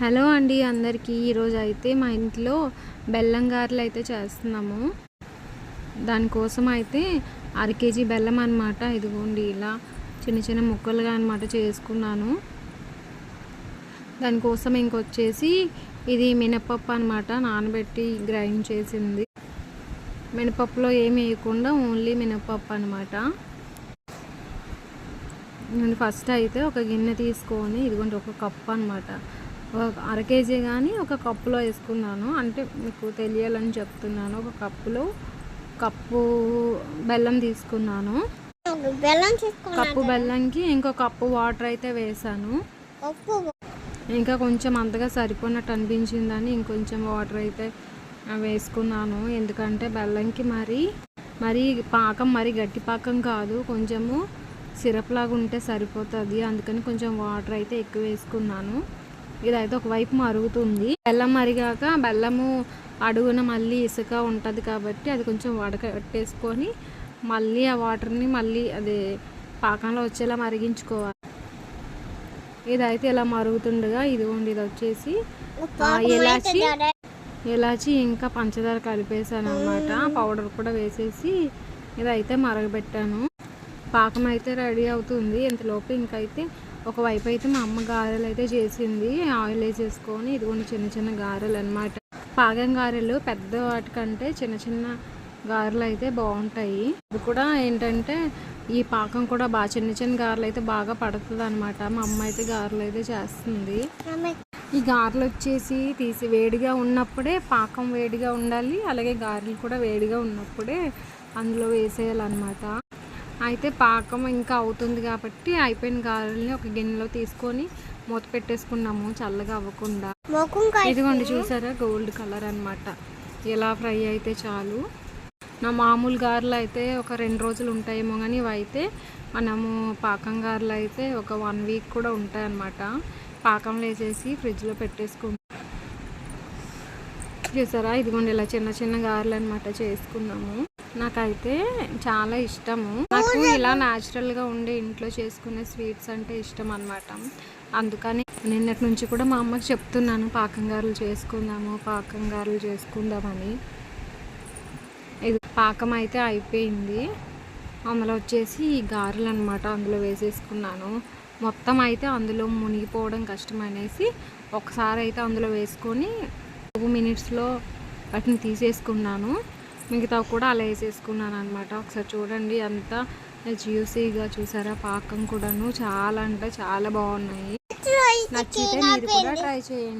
Hello అండి అందరికీ. ఈరోజు అయితే మా ఇంట్లో బెల్లం గారెలు అయితే చేస్తున్నాము. దానికోసం అయితే కేజీ బెల్లం అనమాట. ఇదిగోండి ఇలా చిన్న చిన్న ముక్కలుగా అనమాట చేసుకున్నాను. దానికోసం ఇంకొచ్చేసి ఇది మినపప్పు అనమాట, నానబెట్టి గ్రైండ్ చేసింది. మినపప్పులో ఏమి వేయకుండా ఓన్లీ మినపప్పు అనమాట. నేను ఫస్ట్ అయితే ఒక గిన్నె తీసుకొని ఇదిగోండి ఒక కప్పు అనమాట, ఒక కేజీ కానీ ఒక కప్పులో వేసుకున్నాను. అంటే మీకు తెలియాలని చెప్తున్నాను. ఒక కప్పు బెల్లం తీసుకున్నాను. కప్పు బెల్లంకి ఇంకో కప్పు వాటర్ అయితే వేసాను. ఇంకా కొంచెం అంతగా సరిపోయినట్టు అనిపించిందని ఇంకొంచెం వాటర్ అయితే వేసుకున్నాను. ఎందుకంటే బెల్లంకి మరీ పాకం మరీ గట్టి పాకం కాదు, కొంచెము సిరప్ లాగా ఉంటే సరిపోతుంది. అందుకని కొంచెం వాటర్ అయితే ఎక్కువ వేసుకున్నాను. ఇదైతే ఒకవైపు మరుగుతుంది. బెల్లం మరిగాక బెల్లము అడుగున మళ్ళీ ఇసుక ఉంటుంది కాబట్టి అది కొంచెం వడకట్టేసుకొని మళ్ళీ ఆ వాటర్ని మళ్ళీ అదే పాకంలో వచ్చేలా మరిగించుకోవాలి. ఇదైతే ఇలా మరుగుతుండగా ఇదిగోండి ఇది వచ్చేసి ఇలాచి ఇంకా పంచదార కలిపేసాను అనమాట. పౌడర్ కూడా వేసేసి ఇదైతే మరగబెట్టాను. పాకం అయితే రెడీ అవుతుంది. ఇంతలోపు ఇంకైతే ఒకవైపు అయితే మా అమ్మ గారెలు అయితే చేసింది. ఆయిల్ వేసేసుకొని ఇదిగోండి చిన్న చిన్న గారెలు అనమాట. పాకం గారెలు పెద్ద వాటికంటే చిన్న చిన్న గారెలు అయితే బాగుంటాయి. ఇది కూడా ఏంటంటే ఈ పాకం కూడా బాగా చిన్న చిన్న గారెలు అయితే బాగా పడుతుంది అనమాట. మా అమ్మ అయితే గారెలు అయితే చేస్తుంది. ఈ గారెలు వచ్చేసి వేడిగా ఉన్నప్పుడే పాకం వేడిగా ఉండాలి, అలాగే గారెలు కూడా వేడిగా ఉన్నప్పుడే అందులో వేసేయాలన్నమాట. అయితే పాకం ఇంకా అవుతుంది కాబట్టి అయిపోయిన గారెల్ని ఒక గిన్నెలో తీసుకొని మూత పెట్టేసుకున్నాము చల్లగా అవ్వకుండా. ఇదిగోండి చూసారా గోల్డ్ కలర్ అనమాట. ఇలా ఫ్రై అయితే చాలు. నా మామూలు గారెలు అయితే ఒక 2 రోజులు ఉంటాయేమో, కానీ ఇవైతే మనము పాకం గారెలు అయితే ఒక 1 వీక్ కూడా ఉంటాయి అన్నమాట. పాకంలో వేసేసి ఫ్రిడ్జ్లో పెట్టేసుకుంటాం. చూసారా ఇదిగోండి ఇలా చిన్న చిన్న గారెలు అనమాట చేసుకున్నాము. నాకైతే చాలా ఇష్టము. నాకు ఇలా న్యాచురల్గా ఉండే ఇంట్లో చేసుకునే స్వీట్స్ అంటే ఇష్టం అనమాట. అందుకని నిన్నటి నుంచి కూడా మా అమ్మకి చెప్తున్నాను పాకం గారెలు చేసుకుందామని. ఇది పాకం అయితే అయిపోయింది. అందులో వచ్చేసి ఈ గారెలు అనమాట అందులో వేసేసుకున్నాను. మొత్తం అయితే అందులో మునిగిపోవడం కష్టం అనేసి ఒకసారి అయితే అందులో వేసుకొని 2 మినిట్స్లో వాటిని తీసేసుకున్నాను. మిగతా కూడా అలా వేసేసుకున్నాను అనమాట. ఒకసారి చూడండి అంతా జ్యూసీగా, చూసారా పాకం కూడాను చాలా అంటే చాలా బాగున్నాయి. నచ్చితే మీరు కూడా ట్రై చేయండి.